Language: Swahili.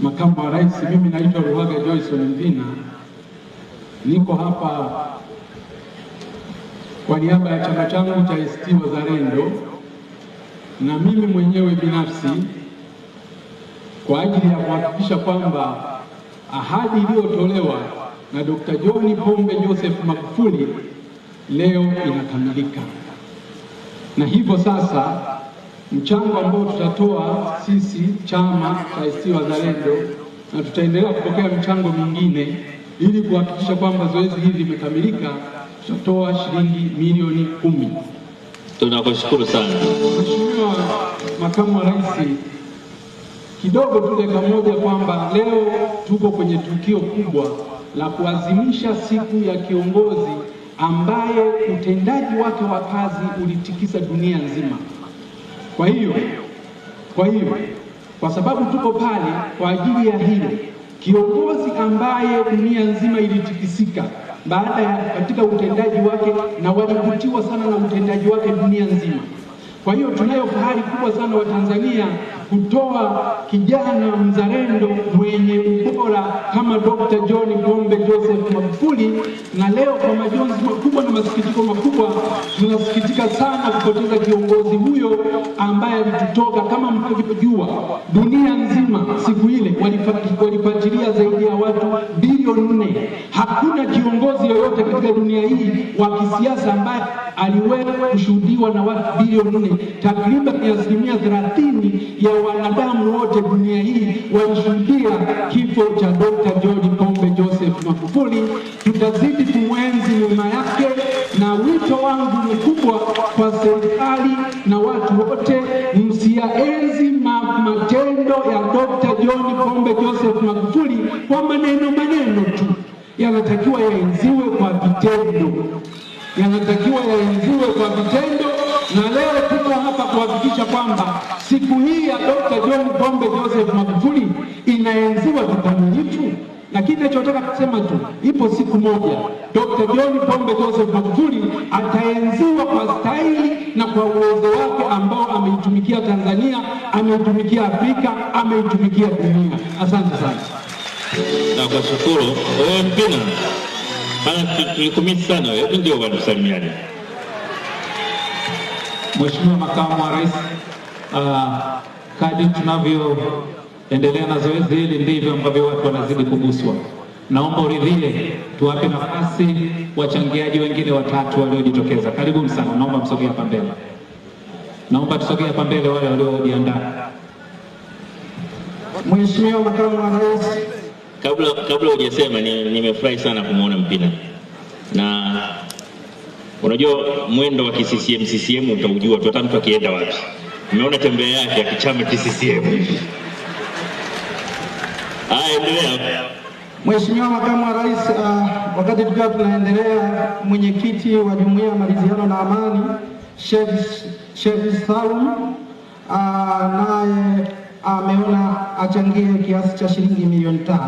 Makamu wa Rais, mimi naitwa Ruhaga Joyson Mpina. Niko hapa kwa niaba ya chama changu cha ACT Wazalendo na mimi mwenyewe binafsi kwa ajili ya kuhakikisha kwamba ahadi iliyotolewa na Dr. John Pombe Joseph Magufuli leo inakamilika. Na hivyo sasa mchango ambao tutatoa sisi chama cha ACT Wazalendo, na tutaendelea kupokea michango mingine ili kuhakikisha kwamba zoezi hili limekamilika, tutatoa shilingi milioni 10. Tunakushukuru sana Mheshimiwa Makamu wa Rais, kidogo tu dakika moja kwamba leo tuko kwenye tukio kubwa la kuadhimisha siku ya kiongozi ambaye utendaji wake wa kazi ulitikisa dunia nzima. Kwa sababu tuko pale kwa ajili ya hilo, kiongozi ambaye dunia nzima ilitikisika baada ya katika utendaji wake na walivutiwa sana na utendaji wake dunia nzima. Kwa hiyo tunayo fahari kubwa sana wa Tanzania kutoa kijana mzalendo mwenye ubora kama Dr. John Pombe Joseph Magufuli, na leo kwa majonzi makubwa na masikitiko makubwa tunasikitika sana kupoteza kiongozi huyo ambaye alitutoka. Kama mnavyojua, dunia nzima siku ile walifuatilia zaidi ya watu bilioni 4. Hakuna kiongozi yoyote katika dunia hii wa kisiasa ambaye aliweza kushuhudiwa na watu bilioni 4. Takriban 30% ya wanadamu wote dunia hii walishuhudia kifo cha Dr. John Pombe Joseph Magufuli. Tutazidi kumwenzi nyuma yake, na wito wangu mkubwa kwa serikali na watu wote, msiyaenzi matendo ya Dr. John Pombe Joseph Magufuli kwa maneno tu. Yanatakiwa yaenziwe kwa vitendo, na leo tuko hapa kuhakikisha kwamba siku hii ya Dr. John Pombe Joseph Magufuli inaenziwa kikamilifu. Lakini ninachotaka kusema tu, ipo siku moja Dr. John Pombe Joseph Magufuli ataenziwa kwa staili na kwa uwezo wake ambao ameitumikia Tanzania, ameitumikia Afrika, ameitumikia dunia. Asante sana. Na kushukuru. Wewe Mpina, bana tulikumisi sana wewe, ndio bwana tusalimiane. Mheshimiwa Makamu wa Rais, kadri tunavyoendelea na zoezi hili ndivyo ambavyo watu wanazidi kuguswa. Naomba uridhie tuwape nafasi wachangiaji wengine watatu waliojitokeza. Karibuni sana, naomba msogee hapa mbele. Naomba tusogee hapa mbele wale waliojiandaa. Mheshimiwa Makamu wa Rais, kabla hujasema, nimefurahi sana kumuona Mpina. Na unajua mwendo wa CCM utaujua tu hata mtu akienda wapi. Umeona tembea yake ya kichama CCM. Endelea. Mheshimiwa Makamu wa Rais, wakati tukiwa tunaendelea, mwenyekiti wa Jumuiya ya Maridhiano na Amani Sheikh Salum naye ameona achangie kiasi cha shilingi milioni 5.